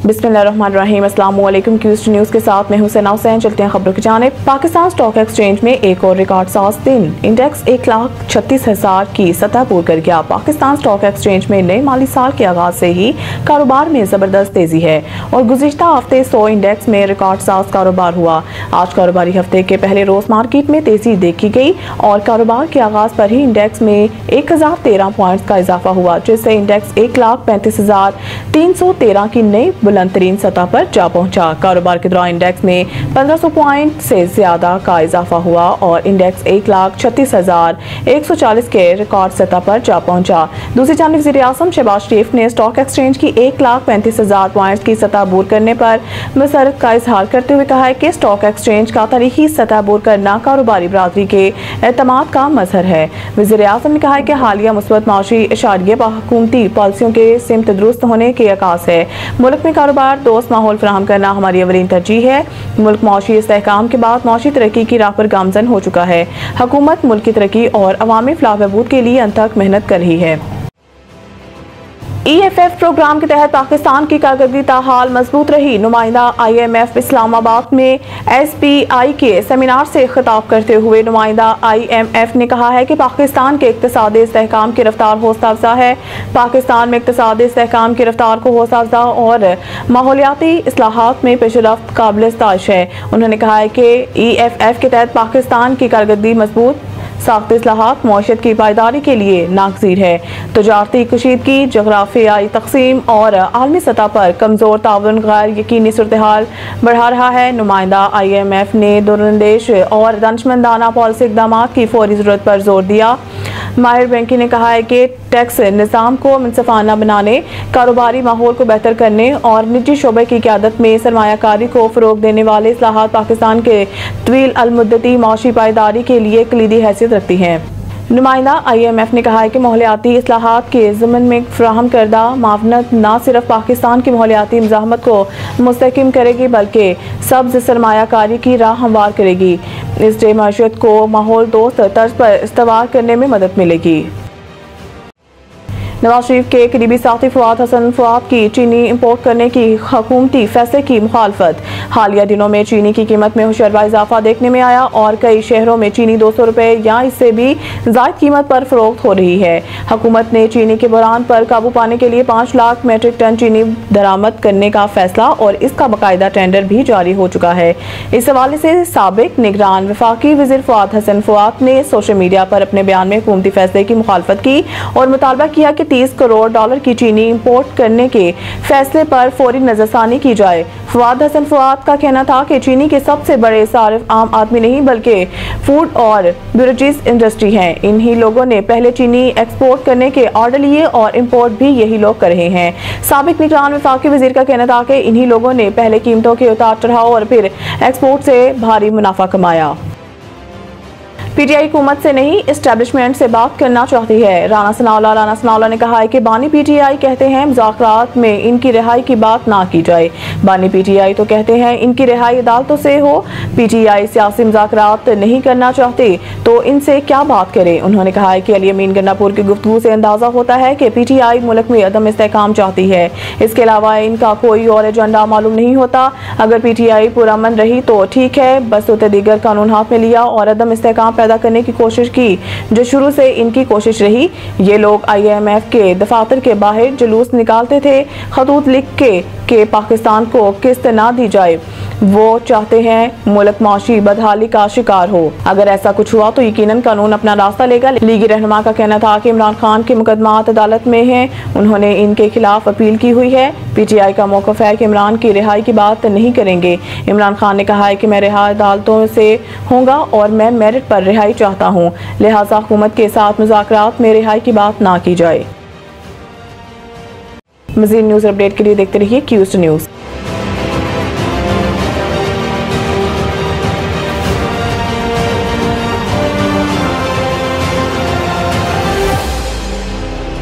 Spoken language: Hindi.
बिस्मिल्लाहिर्रहमानिर्रहीम। अस्सलाम वालेकुम। क्यूस्ट न्यूज़ के साथ मैं हुसैन हुसैन। चलते हैं खबरों की जानिब। पाकिस्तान स्टॉक एक्सचेंज में एक और रिकॉर्ड साज दिन। इंडेक्स 1,36,000 की सतह पूर कर गया। पाकिस्तान स्टॉक एक्सचेंज में नए माली साल के आगाज से ही कारोबार में जबरदस्त तेजी है और गुज़िश्ता हफ्ते 100 इंडेक्स में रिकॉर्ड साज कारोबार हुआ। आज कारोबारी हफ्ते के पहले रोज मार्केट में तेजी देखी गई और कारोबार के आगाज पर ही इंडेक्स में 1013 पॉइंट्स का इजाफा हुआ, जिससे इंडेक्स 1,35,313 की नई बुलंद तरीन सतह पर जा पहुंचा। कारोबार के दौरान इंडेक्स में 1500 पॉइंट से ज्यादा का इजाफा हुआ और इंडेक्स 1,36,140 के रिकॉर्ड सतह पर जा पहुंचा। दूसरी जानिब वज़ीर-ए-आज़म शहबाज शरीफ ने स्टॉक एक्सचेंज की 1,35,000 पॉइंट की सतह अबूर करने पर मसरत का इजहार करते हुए कहा है कि स्टॉक एक्सचेंज का तारीखी सतह अबूर करना कारोबारी बरादरी के एतमाद का मजहर है। वज़ीर-ए-आज़म ने कहा है कि हालिया मुस्बत माशी इशारिये हुकूमती पॉलिसियों के सिमत दुरुस्त होने के अकास है। मुल्क में कारोबार दोस्त माहौल फराहम करना हमारी अवलीन तरजीह है। मुल्क मौशी इस्तेहकाम के बाद मौशी तरक्की की राह पर गामजन हो चुका है। हुकूमत मुल्क की तरक्की और अवामी फलाह बहबूद के लिए अनथक मेहनत कर रही है। EFF प्रोग्राम के तहत पाकिस्तान की कारकर्दगी ताहाल मजबूत रही। नुमाइंदा IMF इस्लामाबाद में SPI के सेमिनार से खिताब करते हुए नुमाइंदा IMF ने कहा है कि पाकिस्तान के इक्तिसादी इस्तेहकाम की रफ्तार हौसला अफजा है। पाकिस्तान में इक्तिसादी इस्तेहकाम की रफ्तार को हौसला अफजा और माहौलियाती इस्लाहात में पेशरफ्त काबिल इस्ताइश है। उन्होंने कहा है कि EFF के तहत पाकिस्तान की कारकर्दगी मजबूत साख्ती इस्लाहात मौशत की पायदारी के लिए नागज़ीर है। तजारती कशीदगी, जगराफियाई तकसीम और आलमी सतह पर कमज़ोर ताउन गैर यकीनी सूरत हाल बढ़ा रहा है। नुमाइंदा IMF ने दूरंदेश और दानिशमंदाना पॉलिसी इक़दाम की फौरी ज़रूरत पर जोर दिया। माहिर बैंकिंग ने कहा है कि टैक्स निज़ाम को मुनसिफाना बनाने, कारोबारी माहौल को बेहतर करने और निजी शोबे की क़यादत में सरमायाकारी को फ़रोग़ देने वाले इस्लाहात पाकिस्तान के तवील अलमुद्दती मौशी पायदारी के लिए कलीदी हैसियत रखती हैं। नुमाइंदा IMF ने कहा है कि माहौलियाती इस्लाहात के ज़मन में फ्राहम करदा मावनत न सिर्फ पाकिस्तान की माहौलियाती मज़ाहमत को मुस्तहकम करेगी बल्कि सब्ज़ सरमायाकारी की राह हमवार करेगी। इससे मईशत को माहौल दोस्त तर्ज पर इस्तवार करने में मदद मिलेगी। नवाज शरीफ के करीबी साथी फवाद हसन फवाद की चीनी इंपोर्ट करने की हुकूमती फैसले की मुखालफत। हालिया दिनों में चीनी की कीमत में होशियार इजाफा देखने में आया और कई शहरों में चीनी 200 रुपए या इससे भी ज़ायद कीमत पर फरोख्त हो रही है। हुकूमत ने चीनी के बहरान पर काबू पाने के लिए 5 लाख मेट्रिक टन चीनी दरामद करने का फैसला और इसका बाकायदा टेंडर भी जारी हो चुका है। इस हवाले से साबिक निगरान वफाकी वज़ीर फवाद हसन फवाद ने सोशल मीडिया पर अपने बयान में हुकूमती फैसले की मुखालफत की और मुतालबा किया कि $30 करोड़ की चीनी इंपोर्ट करने के फैसले पर फौरी नजरसानी की जाए। फवाद हसन फवाद का कहना था कि चीनी के सबसे बड़े सारिफ आम आदमी नहीं बल्कि फूड और बेवरेजेस इंडस्ट्री हैं। इन्हीं लोगों ने पहले चीनी एक्सपोर्ट करने के ऑर्डर लिए और इंपोर्ट भी यही लोग कर रहे हैं। साबिक निगरान वफाकी वजीर का कहना था कि इन्हीं लोगों ने पहले कीमतों के उतार चढ़ाव और फिर एक्सपोर्ट से भारी मुनाफा कमाया। PTI हुकूमत से नहीं इस्टेब्लिशमेंट से बात करना चाहती है। राना सनाउल्लाह ने कहा है कि बानी PTI कहते हैं मुज़ाकरात में इनकी रिहाई की बात ना की जाए। बानी PTI तो कहते हैं इनकी रिहाई अदालतों से हो। PTI सियासी मुज़ाकरात नहीं करना चाहते तो इनसे क्या बात करें। उन्होंने कहा है कि अली अमीन गन्नापुर की गुफ्तगू से अंदाजा होता है कि PTI मुल्क में अदम इस्तेहकाम चाहती है। इसके अलावा इनका कोई और एजेंडा मालूम नहीं होता। अगर PTI पुरअमन रही तो ठीक है, बस उते दीगर कानून हाथ में लिया और अदम इस्तेहकाम पैदा करने की कोशिश की जो शुरू से इनकी कोशिश रही। ये लोग IMF के दफातर के बाहर जुलूस निकालते थे, खतूत लिख के पाकिस्तान को किस्त ना दी जाए। वो चाहते हैं मुल्क मौशी बदहाली का शिकार हो। अगर ऐसा कुछ हुआ तो यकीनन कानून अपना रास्ता लेगा। लीगी रहनुमा का कहना था कि इमरान खान के मुकदमात अदालत में हैं, उन्होंने इनके खिलाफ अपील की हुई है। PTI का मौक़िफ़ है कि इमरान की रिहाई की बात नहीं करेंगे। इमरान खान ने कहा है कि मैं रिहा अदालतों से होगा और मैं मेरिट पर रिहाई चाहता हूँ, लिहाजा हुकूमत के साथ मुज़ाकरात में रिहाई की बात ना की जाए। मज़ीद न्यूज़ अपडेट के लिए देखते रहिए क्यूस्ट न्यूज़।